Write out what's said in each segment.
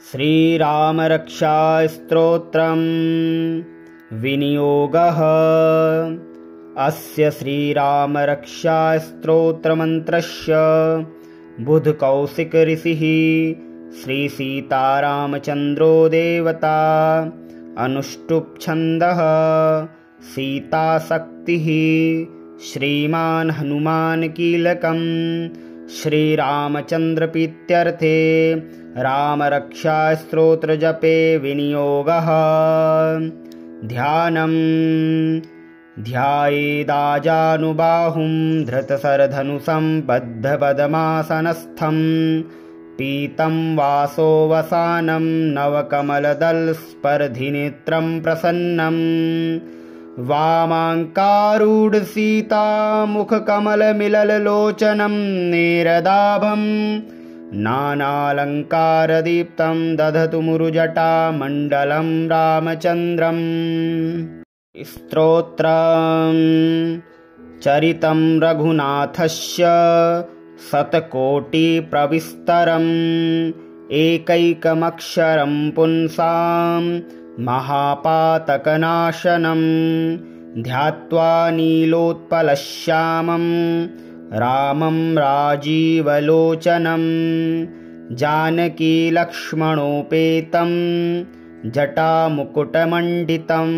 श्रीरामरक्षास्तोत्रम् विनियोगः। अस्य श्रीरामरक्षास्तोत्रमन्त्रस्य बुधकौशिकऋषिः श्रीसीतारामचन्द्रो देवता। अनुष्टुप्-छन्दः सीताशक्तिः। श्रीमान् हनुमान्कीलकम्। श्रीरामचन्द्रप्रीत्यर्थे रामरक्षास्तोत्रजपे विनियोगः। ध्यानम्। ध्यायेदाजानुबाहुं धृतशरधनुषं बद्धपद्मासनस्थं पीतं वासोऽवसानं नवकमलदलस्पर्धिनेत्रं प्रसन्नम्। वामाङ्कारूढसीतामुखकमलमिललोचनं नेरदाभं नानालङ्कारदीप्तं दधतु मुरुजटामण्डलं रामचन्द्रम्। स्तोत्रम्। चरितं रघुनाथस्य शतकोटिप्रविस्तरम् एकैकमक्षरं पुंसां महापातकनाशनं ध्यात्वा नीलोत्पलश्यामं रामं राजीवलोचनं जानकीलक्ष्मणोपेतं जटामुकुटमण्डितं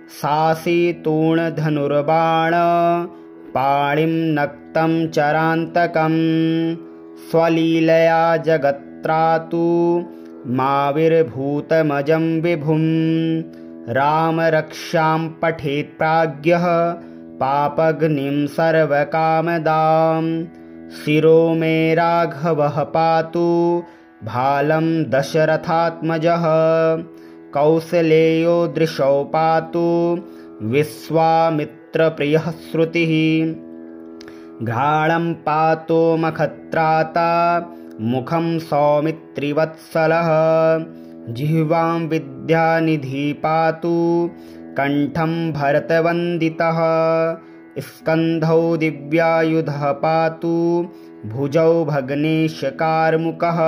सासितूणधनुर्बाण पाणिं नक्तं चरान्तकं स्वलीलया जगत्त्रातु माविर्भूतमजं विभुं। रामरक्षां पठेत् प्राज्ञः पापग्निं सर्वकामदां शिरो मे राघवः पातु भालं दशरथात्मजः कौसलेयो दृशौ पातु विश्वामित्रप्रियः श्रुतिः घ्राणं पातु मखत्राता मुखं सौमित्रिवत्सलः जिह्वां विद्यानिधिः पातु कण्ठं भरतवन्दितः स्कन्धौ दिव्यायुधः पातु भुजौ भग्नेशकार्मुकः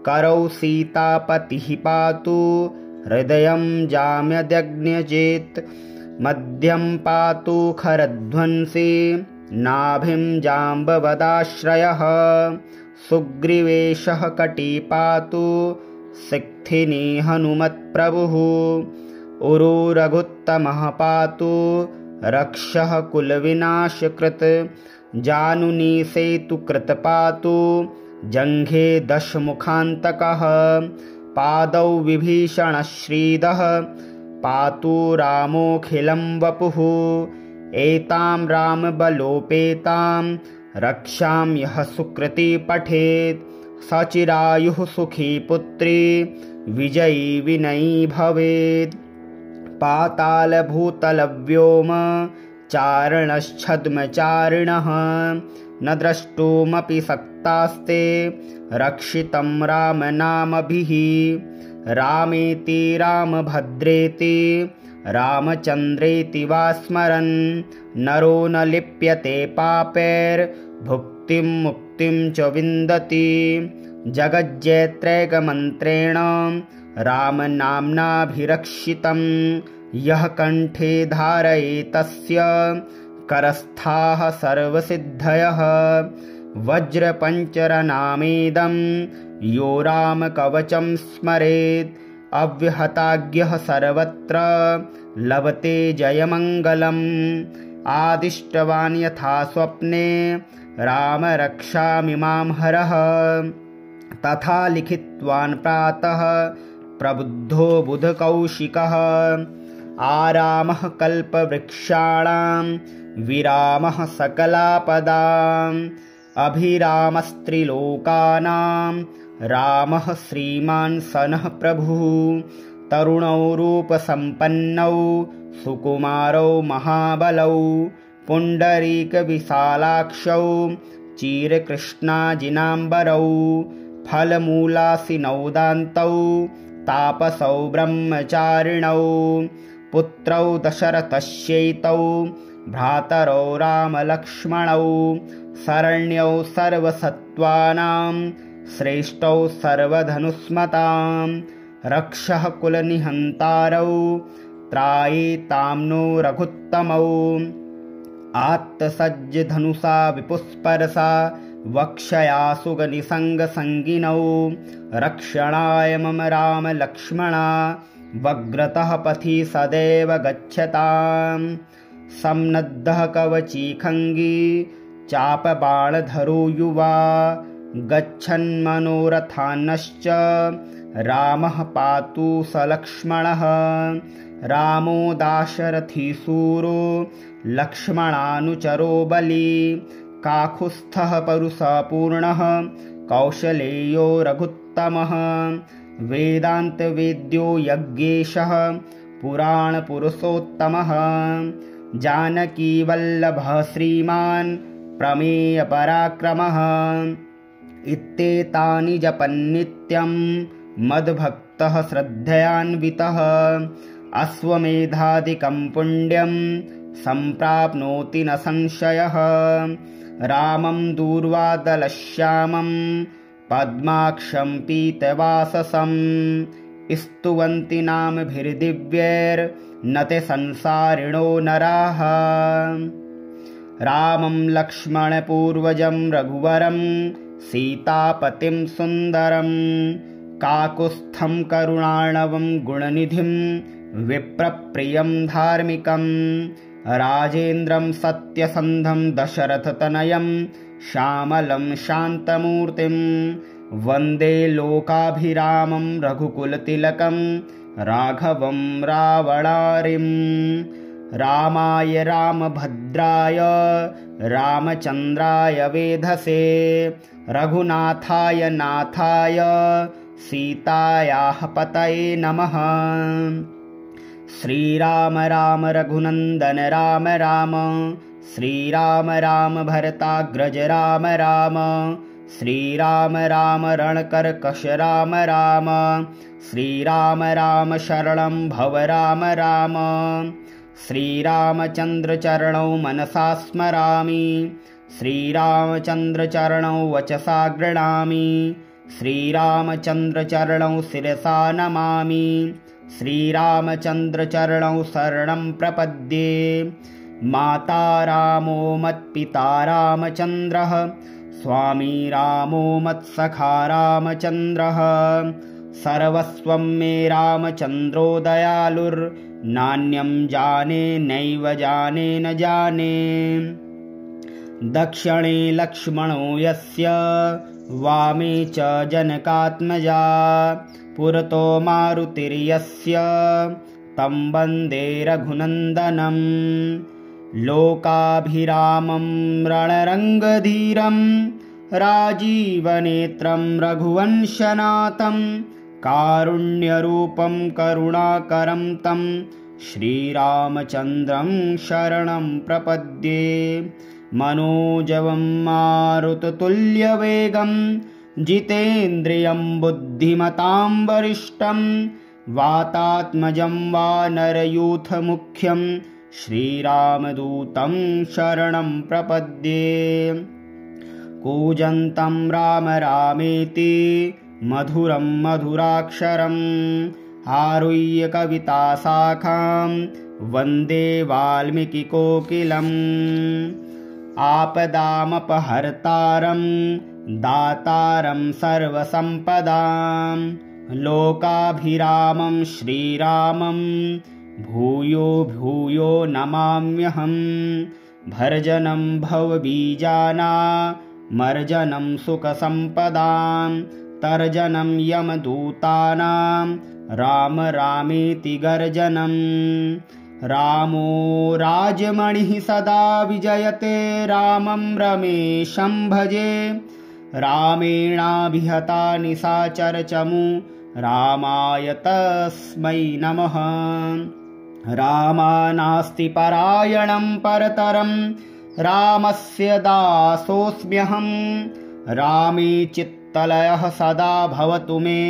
करौ सीतापतिः पातु हृदयं जाम्यदग्न्यजेत् मध्यं पातु खरध्वंसी नाभिं जाम्बवदाश्रयः सुग्रीवेशः कटी पातु सिक्थिनी हनुमत्प्रभुः उरु रघुत्तमः पातु रक्षः कुलविनाशकृत् जानुनी सेतुकृत् पातु जङ्घे दशमुखान्तकः पादौ विभीषणश्रीदः पातु रामोऽखिलं वपुः एतां रामबलोपेतां रक्षां यः सुकृती पठेत् सचिरायुः सुखी पुत्री विजयी विनयी भवेत्। पातालभूतलव्योम चारणश्छद्मचारिणः न द्रष्टुमपि सक्तास्ते रक्षितं रामनामभिः रामेति रामभद्रेति रामचन्द्रेति वा स्मरन् नरो न लिप्यते पापैर्भुक्तिं मुक्तिं च विन्दति जगज्जेत्रैकमन्त्रेण रामनाम्नाभिरक्षितं यः कण्ठे धारयेतस्य करस्थाः सर्वसिद्धयः वज्रपञ्चरनामेदं यो रामकवचं स्मरेत् अव्यहताज्ञः सर्वत्र लभते जयमङ्गलम् आदिष्टवान् यथा स्वप्ने राम रक्षामिमां हरः तथा लिखितवान् प्रातः प्रबुद्धो बुधकौशिकः आरामः कल्पवृक्षाणां विरामः सकलापदाम् अभिरामस्त्रिलोकानां रामः श्रीमान् सनः प्रभुः तरुणौ रूपसम्पन्नौ सुकुमारौ महाबलौ पुण्डरीकविशालाक्षौ चिरकृष्णाजिनाम्बरौ फलमूलासिनौ दान्तौ तापसौ ब्रह्मचारिणौ पुत्रौ दशरथस्यैतौ भ्रातरौ रामलक्ष्मणौ शरण्यौ सर्वसत्त्वानां श्रेष्ठौ सर्वधनुस्मतां रक्षः कुलनिहन्तारौ त्रायेतां नो रघुत्तमौ आत्तसज्जधनुषा विपुस्परसा वक्षया सुगनिसङ्गसङ्गिनौ रक्षणाय मम राम लक्ष्मणा वग्रतः पथि सदैव गच्छताम् सम्नद्धः कवची खङ्गी चापबाणधरो युवा गच्छन्मनोरथान्नश्च रामः पातु स लक्ष्मणः रामो दाशरथी शूरो लक्ष्मणानुचरो बली काकुत्स्थः परुषपूर्णः कौशलेयो रघुत्तमः वेदान्तवेद्यो यज्ञेशः पुराणपुरुषोत्तमः जानकीवल्लभः श्रीमान् प्रमेयपराक्रमः इत्येतानि जपन्नित्यं मद्भक्तः श्रद्धयान्वितः अश्वमेधादिकं पुण्यं सम्प्राप्नोति न संशयः रामं दूर्वादलश्यामं पद्माक्षं पीतवाससं स्तुवन्ति नामभिर्दिव्यैर्न ते संसारिणो नराः रामं लक्ष्मणपूर्वजं रघुवरं सीतापतिं सुन्दरं काकुत्स्थं करुणार्णवं गुणनिधिं विप्रप्रियं धार्मिकं राजेन्द्रं सत्यसन्धं दशरथतनयं श्यामलं शान्तमूर्तिं वन्दे लोकाभिरामं रघुकुलतिलकं राघवं रावणारिं रामाय रामभद्राय रामचन्द्राय वेधसे रघुनाथाय नाथाय सीतायाः पतये नमः श्रीराम राम रघुनन्दन राम राम श्रीराम राम भरताग्रज राम राम श्रीराम राम रणकर्कश राम राम श्रीराम राम शरणं भव राम राम श्रीरामचन्द्रचरणौ मनसा स्मरामि श्रीरामचन्द्रचरणौ वचसा गृह्णामि श्रीरामचन्द्रचरणौ शिरसा नमामि श्रीरामचन्द्रचरणौ शरणं प्रपद्ये माता रामो मत्पिता रामचन्द्रः स्वामी रामो मत्सखा रामचन्द्रः सर्वस्वं मे रामचन्द्रो दयालुर्नान्यं जाने नैव जाने न जाने दक्षिणे लक्ष्मणो यस्य वामे च जनकात्मजा पुरतो मारुतिर्यस्य तं वन्दे रघुनन्दनं लोकाभिरामं रणरङ्गधीरं राजीवनेत्रं रघुवंशनाथं कारुण्यरूपं करुणाकरं तं श्रीरामचन्द्रं शरणं प्रपद्ये मनोजवं मारुततुल्यवेगं जितेन्द्रियं बुद्धिमतां वरिष्ठं वातात्मजं वानरयूथमुख्यं श्रीरामदूतं शरणं प्रपद्ये कूजन्तं राम रामेति मधुरं मधुराक्षरम् आरुह्य कविताशाखां वन्दे वाल्मीकिकोकिलम् आपदामपहर्तारं दातारं सर्वसम्पदां लोकाभिरामं श्रीरामं भूयो भूयो नमाम्यहं भर्जनं भवबीजानामर्जनं सुखसम्पदां तर्जनं यमदूतानां राम रामेति गर्जनं रामो राजमणिः सदा विजयते रामं रमेशं भजे रामेणाभिहता निशाचरचमू रामाय तस्मै नमः रामानास्ति परायणं परतरं रामस्य दासोऽस्म्यहं रामे चित्तलयः सदा भवतु मे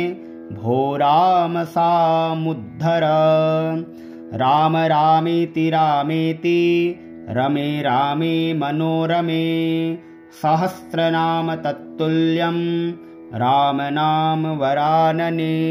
भो राम सामुद्धर राम रामेति रामेति रमे रामे मनोरमे सहस्रनाम तत्तुल्यं राम नाम वरानने।